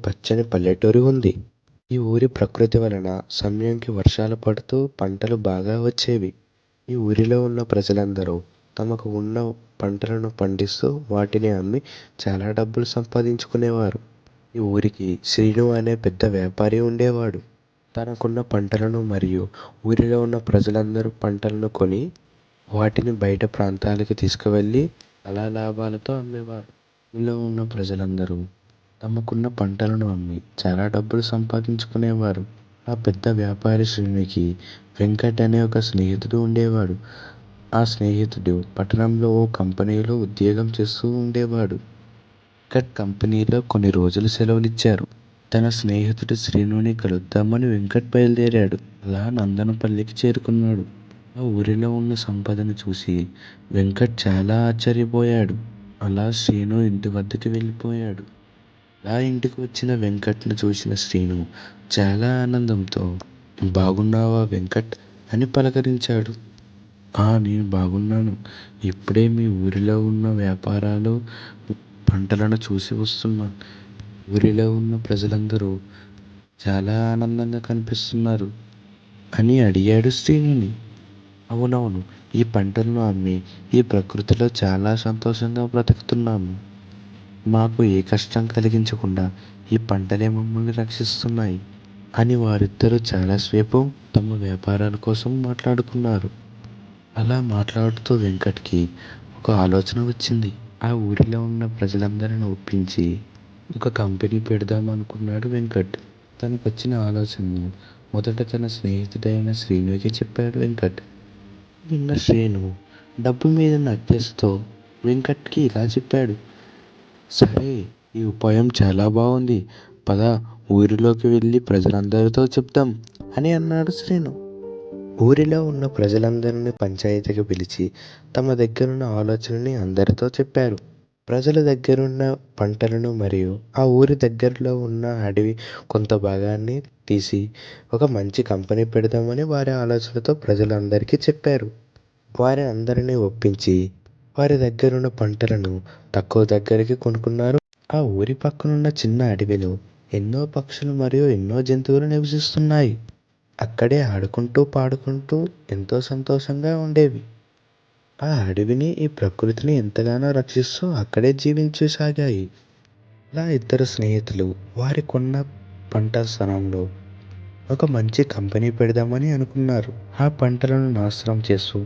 పచ్చని పల్లెటూరు ఉంది. ఈ ఊరి ప్రకృతి వలన సమయానికి వర్షాలు పడుతూ పంటలు బాగా వచ్చేవి. ఈ ఊరిలో ఉన్న ప్రజలందరూ తమకు ఉన్న పంటలను పండిస్తూ వాటిని అమ్మి చాలా డబ్బులు సంపాదించుకునేవారు. ఈ ఊరికి శ్రీను అనే పెద్ద వ్యాపారి ఉండేవాడు. తనకున్న పంటలను మరియు ఊరిలో ఉన్న ప్రజలందరూ పంటలను కొని వాటిని బయట ప్రాంతాలకు తీసుకువెళ్ళి చాలా లాభాలతో అమ్మేవారు. ఊరిలో ఉన్న ప్రజలందరూ తమకున్న పంటలను అమ్మి చాలా డబ్బులు సంపాదించుకునేవారు. ఆ పెద్ద వ్యాపారి శ్రీనుకి వెంకట్ అనే ఒక స్నేహితుడు ఉండేవాడు. ఆ స్నేహితుడు పట్టణంలో ఓ కంపెనీలో ఉద్యోగం చేస్తూ ఉండేవాడు. వెంకట్ కంపెనీలో కొన్ని రోజులు సెలవులిచ్చారు. తన స్నేహితుడు శ్రీనుని కలుద్దామని వెంకట్ బయలుదేరాడు. అలా నందనపల్లికి చేరుకున్నాడు. ఆ ఊరిలో ఉన్న సంపదను చూసి వెంకట్ చాలా ఆశ్చర్యపోయాడు. అలా శ్రీను ఇంటి వద్దకు వెళ్ళిపోయాడు. అలా ఇంటికి వచ్చిన వెంకట్ను చూసిన శ్రీను చాలా ఆనందంతో బాగున్నావా వెంకట్ అని పలకరించాడు. నేను బాగున్నాను. ఇప్పుడే మీ ఊరిలో ఉన్న వ్యాపారాలు పంటలను చూసి వస్తున్నాను. ఊరిలో ఉన్న ప్రజలందరూ చాలా ఆనందంగా కనిపిస్తున్నారు అని అడిగాడు శ్రీనుని. అవునవును, ఈ పంటలను అమ్మి ఈ ప్రకృతిలో చాలా సంతోషంగా బ్రతుకుతున్నాము. మాకు ఏ కష్టం కలిగించకుండా ఈ పంటలే మమ్మల్ని రక్షిస్తున్నాయి అని వారిద్దరూ చాలాసేపు తమ వ్యాపారాల కోసం మాట్లాడుకున్నారు. అలా మాట్లాడుతూ వెంకట్కి ఒక ఆలోచన వచ్చింది. ఆ ఊరిలో ఉన్న ప్రజలందరిని ఒప్పించి ఒక కంపెనీ పెడదాం అనుకున్నాడు వెంకట్. తనకు వచ్చిన ఆలోచనను మొదట తన స్నేహితుడైన శ్రీనుకి చెప్పాడు వెంకట్. నిన్న శ్రీను డబ్బు మీద నచ్చేస్తూ వెంకట్కి ఇలా చెప్పాడు. సరే, ఈ ఉపాయం చాలా బాగుంది. పద, ఊరిలోకి వెళ్ళి ప్రజలందరితో చెప్దాం అని అన్నాడు శ్రీను. ఊరిలో ఉన్న ప్రజలందరినీ పంచాయతీకి పిలిచి తమ దగ్గరున్న ఆలోచనని అందరితో చెప్పారు. ప్రజల దగ్గరున్న పంటలను మరియు ఆ ఊరి దగ్గరలో ఉన్న అడవి కొంత భాగాన్ని తీసి ఒక మంచి కంపెనీ పెడదామని వారి ఆలోచనతో ప్రజలందరికీ చెప్పారు. వారి అందరినీ ఒప్పించి వారి దగ్గరున్న పంటలను తక్కువ దగ్గరికి కొనుక్కున్నారు. ఆ ఊరి పక్కనున్న చిన్న అడవిలో ఎన్నో పక్షులు మరియు ఎన్నో జంతువులు నివసిస్తున్నాయి. అక్కడే ఆడుకుంటూ పాడుకుంటూ ఎంతో సంతోషంగా ఉండేవి. ఆ అడవిని ఈ ప్రకృతిని ఎంతగానో రక్షిస్తూ అక్కడే జీవించసాగాయి. అలా ఇద్దరు స్నేహితులు వారి కొన్న పంట స్థలంలో ఒక మంచి కంపెనీ పెడదామని అనుకున్నారు. ఆ పంటలను నాశనం చేస్తూ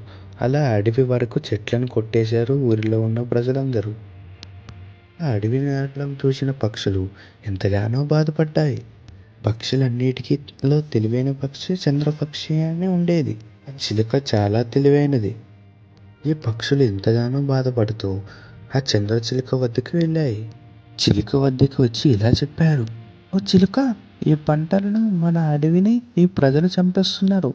అలా అడవి వరకు చెట్లను కొట్టేశారు ఊరిలో ఉన్న ప్రజలందరూ. ఆ అడవిని నాటడం చూసిన పక్షులు ఎంతగానో బాధపడ్డాయి. పక్షులన్నిటిలో తెలివైన పక్షి చంద్రపక్షి అని ఉండేది. ఆ చిలుక చాలా తెలివైనది. ఈ పక్షులు ఎంతగానో బాధపడుతూ ఆ చంద్రచిలుక వద్దకు వెళ్ళాయి. చిలుక వద్దకు వచ్చి ఇలా చెప్పారు. ఓ చిలుక, ఈ పంటలను మన అడవిని ఈ ప్రజలు చంపేస్తున్నారు.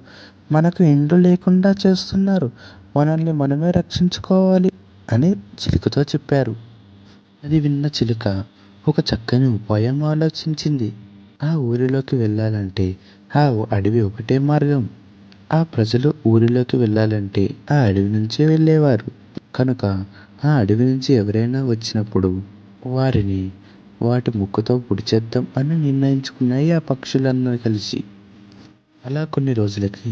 మనకు ఇండ్లు లేకుండా చేస్తున్నారు. మనల్ని మనమే రక్షించుకోవాలి అని చిలుకతో చెప్పారు. అది విన్న చిలుక ఒక చక్కని ఉపాయం ఆలోచించింది. ఆ ఊరిలోకి వెళ్ళాలంటే ఆ అడవి ఒకటే మార్గం. ఆ ప్రజలు ఊరిలోకి వెళ్ళాలంటే ఆ అడవి నుంచే వెళ్ళేవారు. కనుక ఆ అడవి నుంచి ఎవరైనా వచ్చినప్పుడు వారిని వాటి ముక్కుతో పొడిచేద్దాం అని నిర్ణయించుకున్నాయి ఆ పక్షులన్నీ కలిసి. అలా కొన్ని రోజులకి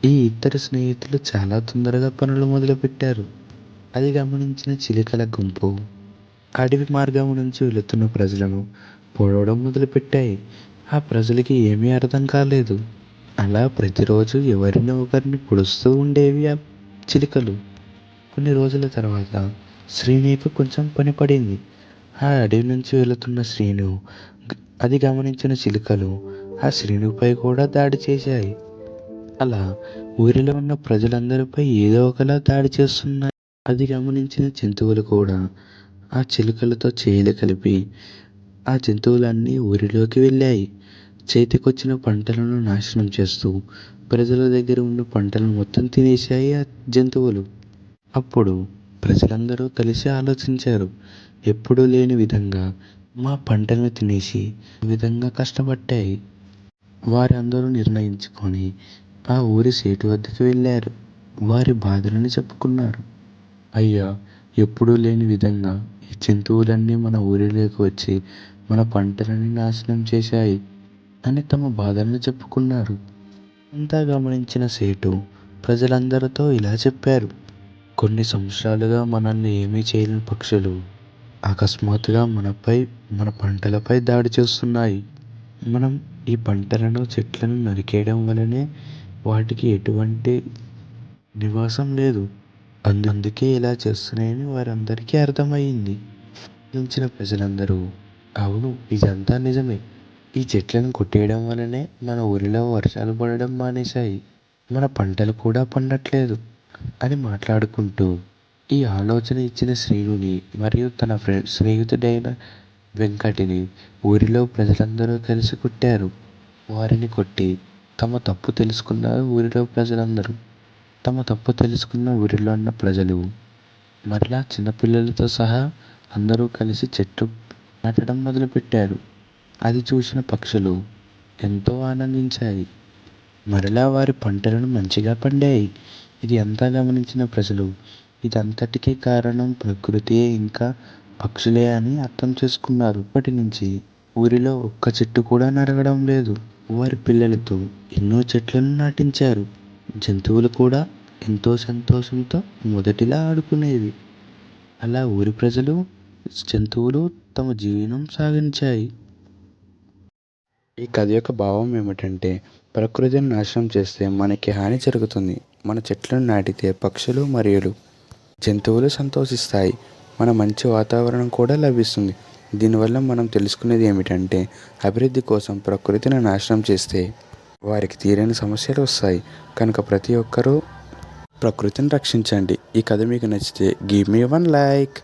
ఈ ఇద్దరు స్నేహితులు చాలా తొందరగా పనులు మొదలుపెట్టారు. అది గమనించిన చిలుకల గుంపు అడవి మార్గం నుంచి వెళుతున్న ప్రజలను పొడవడం మొదలుపెట్టాయి. ఆ ప్రజలకి ఏమీ అర్థం కాలేదు. అలా ప్రతిరోజు ఎవరినో ఒకరిని పొడుస్తూ ఉండేవి ఆ చిలుకలు. కొన్ని రోజుల తర్వాత శ్రీనుకి కొంచెం పని పడింది. ఆ అడవి నుంచి వెళుతున్న శ్రీను అది గమనించిన చిలుకలు ఆ శ్రీనుపై కూడా దాడి చేశాయి. అలా ఊరిలో ఉన్న ప్రజలందరిపై ఏదో ఒకలా దాడి చేస్తున్నాయి. అది గమనించిన జంతువులు కూడా ఆ చిలుకలతో చేతులు కలిపి ఆ జంతువులన్నీ ఊరిలోకి వెళ్ళాయి. చేతికొచ్చిన పంటలను నాశనం చేస్తూ ప్రజల దగ్గర ఉన్న పంటలను మొత్తం తినేశాయి ఆ జంతువులు. అప్పుడు ప్రజలందరూ కలిసి ఆలోచించారు. ఎప్పుడూ లేని విధంగా మా పంటను తినేసి ఈ విధంగా కష్టపడ్డాయి. వారందరూ నిర్ణయించుకొని ఆ ఊరి సేటు వద్దకు వెళ్ళారు. వారి బాధలను చెప్పుకున్నారు. అయ్యా, ఎప్పుడూ లేని విధంగా ఈ జంతువులన్నీ మన ఊరిలోకి వచ్చి మన పంటలని నాశనం చేశాయి అని తమ బాధలను చెప్పుకున్నారు. అంతా గమనించిన సేటు ప్రజలందరితో ఇలా చెప్పారు. కొన్ని సంవత్సరాలుగా మనల్ని ఏమీ చేయలేని పక్షులు అకస్మాత్తుగా మన పంటలపై దాడి చేస్తున్నాయి. మనం ఈ పంటలను చెట్లను నరికేయడం వలనే వాటికి ఎటువంటి నివాసం లేదు. అందుకే ఇలా చేస్తున్నాయని వారందరికీ అర్థమయ్యింది. గమనించిన ప్రజలందరూ అవును, ఇదంతా నిజమే. ఈ చెట్లను కొట్టేయడం వలనే మన ఊరిలో వర్షాలు పడడం మానేశాయి, మన పంటలు కూడా పండట్లేదు అని మాట్లాడుకుంటూ ఈ ఆలోచన ఇచ్చిన శ్రీనుని మరియు తన స్నేహితుడైన వెంకటిని ఊరిలో ప్రజలందరూ కలిసి కొట్టారు. వారిని కొట్టి తమ తప్పు తెలుసుకున్నారు ఊరిలో ప్రజలందరూ. తమ తప్పు తెలుసుకున్న ఊరిలో ఉన్న ప్రజలు మరలా చిన్నపిల్లలతో సహా అందరూ కలిసి చెట్లు నాటడం మొదలుపెట్టారు. అది చూసిన పక్షులు ఎంతో ఆనందించాయి. మరలా వారి పంటలను మంచిగా పండాయి. ఇది అంతా గమనించిన ప్రజలు ఇదంతటికీ కారణం ప్రకృతియే ఇంకా పక్షులే అని అర్థం చేసుకున్నారు. అప్పటి నుంచి ఊరిలో ఒక్క చెట్టు కూడా నరగడం లేదు. వారి పిల్లలతో ఎన్నో చెట్లను నాటించారు. జంతువులు కూడా ఎంతో సంతోషంతో మొదటిలా ఆడుకునేవి. అలా ఊరి ప్రజలు, జంతువులు తమ జీవనం సాగించాయి. ఈ కథ యొక్క భావం ఏమిటంటే, ప్రకృతిని నాశనం చేస్తే మనకి హాని జరుగుతుంది. మన చెట్లను నాటితే పక్షులు మరియు జంతువులు సంతోషిస్తాయి. మన మంచి వాతావరణం కూడా లభిస్తుంది. దీనివల్ల మనం తెలుసుకునేది ఏమిటంటే, అభివృద్ధి కోసం ప్రకృతిని నాశనం చేస్తే వారికి తీరని సమస్యలు వస్తాయి. కనుక ప్రతి ఒక్కరూ ప్రకృతిని రక్షించండి. ఈ కథ మీకు నచ్చితే గివ్ మీ 1 లైక్.